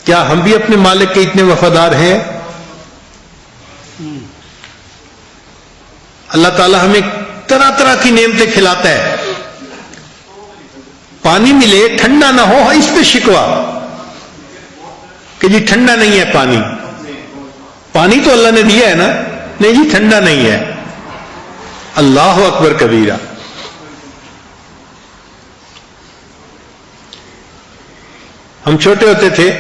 کیا ہم بھی اپنے مالک کے اتنے وفادار ہیں؟ اللہ تعالیٰ ہمیں طرح طرح کی نعمتیں کھلاتا ہے. پانی ملے ٹھنڈا نہ ہو، اس پہ شکوا کہ جی ٹھنڈا نہیں ہے پانی. پانی تو اللہ نے دیا ہے نا، نہیں جی ٹھنڈا نہیں ہے. اللہ اکبر کبیرہ. ہم چھوٹے ہوتے تھے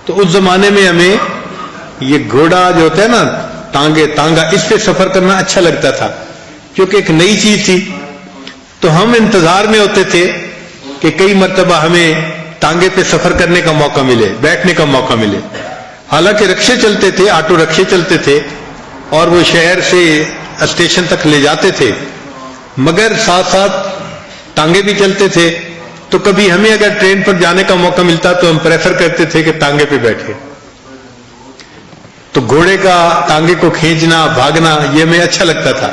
تو اس زمانے میں ہمیں یہ گھوڑا جو ہوتا ہے نا، تانگا، اس پہ سفر کرنا اچھا لگتا تھا کیونکہ ایک نئی چیز تھی. تو ہم انتظار میں ہوتے تھے کہ کئی مرتبہ ہمیں ٹانگے پہ سفر کرنے کا موقع ملے، بیٹھنے کا موقع ملے. حالانکہ رکشے چلتے تھے، آٹو رکشے چلتے تھے اور وہ شہر سے اسٹیشن تک لے جاتے تھے، مگر ساتھ ساتھ ٹانگے بھی چلتے تھے. تو کبھی ہمیں اگر ٹرین پر جانے کا موقع ملتا تو ہم پریفر کرتے تھے کہ ٹانگے پہ بیٹھے. تو گھوڑے کا ٹانگے کو کھینچنا، بھاگنا، یہ ہمیں اچھا لگتا تھا.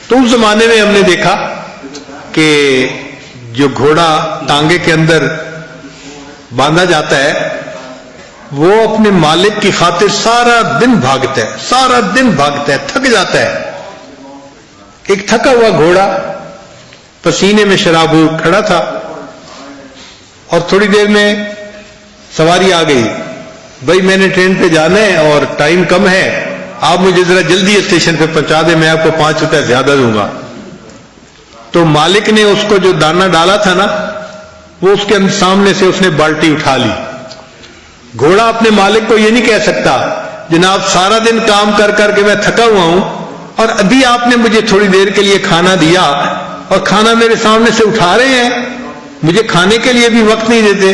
تو اس زمانے میں ہم نے دیکھا کہ جو گھوڑا ٹانگے کے اندر باندھا جاتا ہے وہ اپنے مالک کی خاطر سارا دن بھاگتا ہے، سارا دن بھاگتا ہے، تھک جاتا ہے. ایک تھکا ہوا گھوڑا پسینے میں شراب کھڑا تھا اور تھوڑی دیر میں سواری آ گئی. بھائی میں نے ٹرین پہ جانا ہے اور ٹائم کم ہے، آپ مجھے ذرا جلدی اسٹیشن پہ پہنچا دیں، میں آپ کو 5 روپے زیادہ دوں گا. تو مالک نے اس کو جو دانا ڈالا تھا نا، وہ اس کے سامنے سے اس نے بالٹی اٹھا لی. گھوڑا اپنے مالک کو یہ نہیں کہہ سکتا جناب سارا دن کام کر کر کے میں تھکا ہوا ہوں اور ابھی آپ نے مجھے تھوڑی دیر کے لیے کھانا دیا اور کھانا میرے سامنے سے اٹھا رہے ہیں، مجھے کھانے کے لیے بھی وقت نہیں دیتے.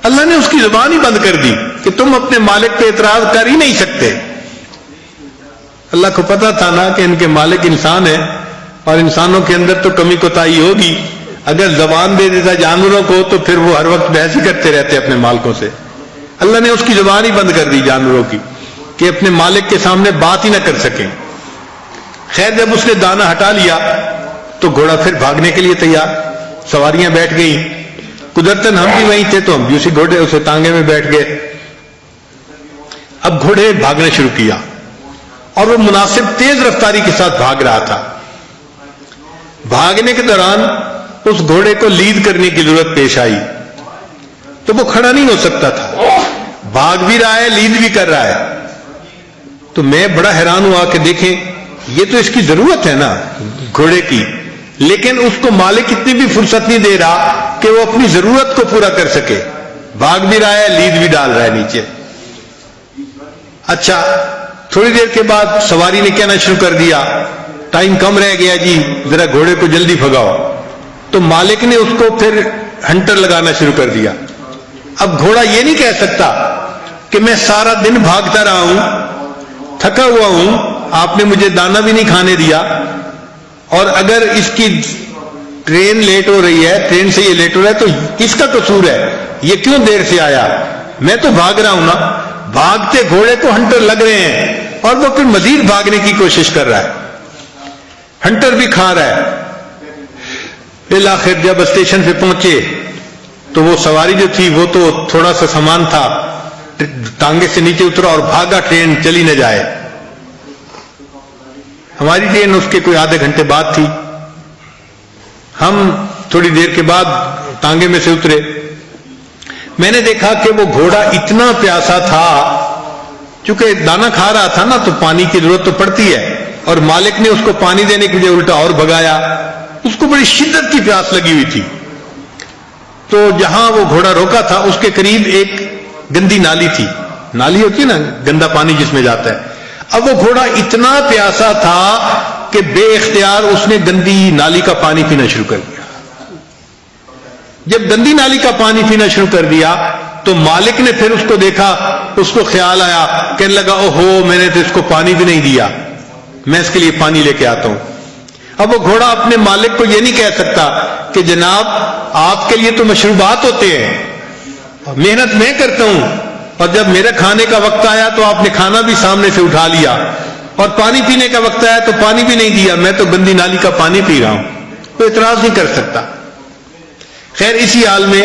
اللہ نے اس کی زبان ہی بند کر دی کہ تم اپنے مالک پہ اعتراض کر ہی نہیں سکتے. اللہ کو پتا تھا نا کہ ان کے مالک انسان ہیں اور انسانوں کے اندر تو کمی کوتاہی ہوگی. اگر زبان دے دیتا جانوروں کو تو پھر وہ ہر وقت بحث ہی کرتے رہتے اپنے مالکوں سے. اللہ نے اس کی زبان ہی بند کر دی جانوروں کی کہ اپنے مالک کے سامنے بات ہی نہ کر سکیں. خیر جب اس نے دانا ہٹا لیا تو گھوڑا پھر بھاگنے کے لیے تیار. سواریاں بیٹھ گئیں، قدرتاً ہم بھی وہیں تھے تو ہم بھی اسی گھوڑے اسے ٹانگے میں بیٹھ گئے. اب گھوڑے بھاگنا شروع کیا اور وہ مناسب تیز رفتاری کے ساتھ بھاگ رہا تھا. بھاگنے کے دوران اس گھوڑے کو لیڈ کرنے کی ضرورت پیش آئی تو وہ کھڑا نہیں ہو سکتا تھا. بھاگ بھی رہا ہے، لیڈ بھی کر رہا ہے. تو میں بڑا حیران ہوا کہ دیکھیں یہ تو اس کی ضرورت ہے نا گھوڑے کی، لیکن اس کو مالک اتنی بھی فرصت نہیں دے رہا کہ وہ اپنی ضرورت کو پورا کر سکے. بھاگ بھی رہا ہے، لیڈ بھی ڈال رہا ہے نیچے. اچھا تھوڑی دیر کے بعد سواری نے کہنا شروع کر دیا ٹائم کم رہ گیا جی، ذرا گھوڑے کو جلدی بھگاؤ. تو مالک نے اس کو پھر ہنٹر لگانا شروع کر دیا. اب گھوڑا یہ نہیں کہہ سکتا کہ میں سارا دن بھاگتا رہا ہوں، تھکا ہوا ہوں، آپ نے مجھے دانا بھی نہیں کھانے دیا، اور اگر اس کی ٹرین لیٹ ہو رہی ہے، ٹرین سے یہ لیٹ ہو رہا ہے تو اس کا قصور ہے، یہ کیوں دیر سے آیا؟ میں تو بھاگ رہا ہوں نا. بھاگتے گھوڑے کو ہنٹر لگ رہے ہیں اور وہ پھر مزید بھاگنے کی کوشش کر رہا ہے، ہنٹر بھی کھا رہا ہے. بالآخر جب اسٹیشن پہ پہنچے تو وہ سواری جو تھی وہ تو تھوڑا سا سامان تھا، ٹانگے سے نیچے اترا اور بھاگا، ٹرین چلی نہ جائے. ہماری ٹرین اس کے کوئی آدھے گھنٹے بعد تھی. ہم تھوڑی دیر کے بعد ٹانگے میں سے اترے. میں نے دیکھا کہ وہ گھوڑا اتنا پیاسا تھا، چونکہ دانا کھا رہا تھا نا تو پانی کی ضرورت تو پڑتی ہے، اور مالک نے اس کو پانی دینے کے لیے الٹا اور بھگایا. اس کو بڑی شدت کی پیاس لگی ہوئی تھی. تو جہاں وہ گھوڑا روکا تھا اس کے قریب ایک گندی نالی تھی. نالی ہوتی ہے نا گندا پانی جس میں جاتا ہے. اب وہ گھوڑا اتنا پیاسا تھا کہ بے اختیار اس نے گندی نالی کا پانی پینا شروع کر دیا. جب گندی نالی کا پانی پینا شروع کر دیا تو مالک نے پھر اس کو دیکھا، اس کو خیال آیا، کہنے لگا اوہو میں نے تو اس کو پانی بھی نہیں دیا، میں اس کے لیے پانی لے کے آتا ہوں. اب وہ گھوڑا اپنے مالک کو یہ نہیں کہہ سکتا کہ جناب آپ کے لیے تو مشروبات ہوتے ہیں، محنت میں کرتا ہوں، اور جب میرے کھانے کا وقت آیا تو آپ نے کھانا بھی سامنے سے اٹھا لیا، اور پانی پینے کا وقت آیا تو پانی بھی نہیں دیا، میں تو گندی نالی کا پانی پی رہا ہوں. کوئی اعتراض نہیں کر سکتا. خیر اسی حال میں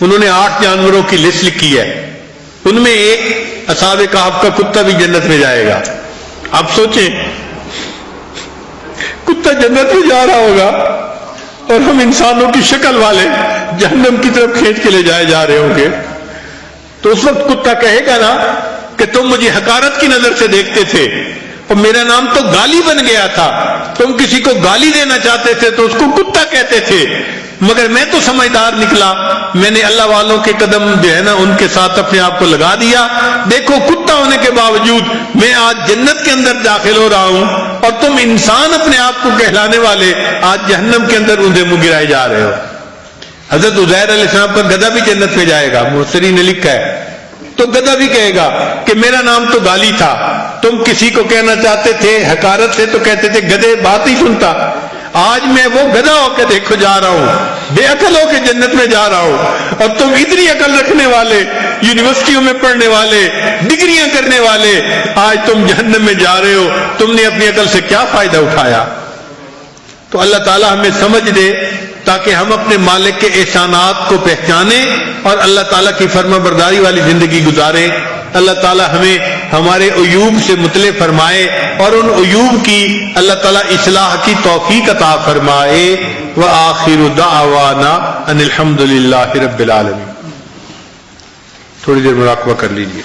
انہوں نے 8 جانوروں کی لسٹ لکھی ہے، ان میں ایک اصحاب کہف کا کتا بھی جنت میں جائے گا۔ آپ سوچیں، کتا جنت میں جا رہا ہوگا اور ہم انسانوں کی شکل والے جہنم کی طرف کھینچ کے لے جائے جا رہے ہوں گے، تو اس وقت کتا کہے گا نا کہ تم مجھے حقارت کی نظر سے دیکھتے تھے اور میرا نام تو گالی بن گیا تھا، تم کسی کو گالی دینا چاہتے تھے تو اس کو کتا کہتے تھے، مگر میں تو سمجھدار نکلا، میں نے اللہ والوں کے قدم جو ہے نا ان کے ساتھ اپنے آپ کو لگا دیا، دیکھو کتا ہونے کے باوجود میں آج جنت کے اندر داخل ہو رہا ہوں اور تم انسان اپنے آپ کو کہلانے والے آج جہنم کے اندر اندھے منہ گرائے جا رہے ہو۔ حضرت عزیر علیہ السلام کا گدھا بھی جنت میں جائے گا، مفسرین نے لکھا ہے، تو گدھا بھی کہے گا کہ میرا نام تو گالی تھا، تم کسی کو کہنا چاہتے تھے حقارت سے تو کہتے تھے گدھے، بات نہیں سنتا، آج میں وہ گدھا ہو کے دیکھو جا رہا ہوں، بے عقل ہو کے جنت میں جا رہا ہوں، اور تم اتنی عقل رکھنے والے، یونیورسٹیوں میں پڑھنے والے، ڈگریاں کرنے والے، آج تم جہنم میں جا رہے ہو، تم نے اپنی عقل سے کیا فائدہ اٹھایا؟ تو اللہ تعالی ہمیں سمجھ دے تاکہ ہم اپنے مالک کے احسانات کو پہچانیں اور اللہ تعالیٰ کی فرما برداری والی زندگی گزاریں۔ اللہ تعالیٰ ہمیں ہمارے عیوب سے مطلع فرمائے اور ان عیوب کی اللہ تعالیٰ اصلاح کی توفیق عطا فرمائے۔ وآخر دعوانا ان الحمد للہ رب العالمین۔ تھوڑی دیر مراقبہ کر لیجیے۔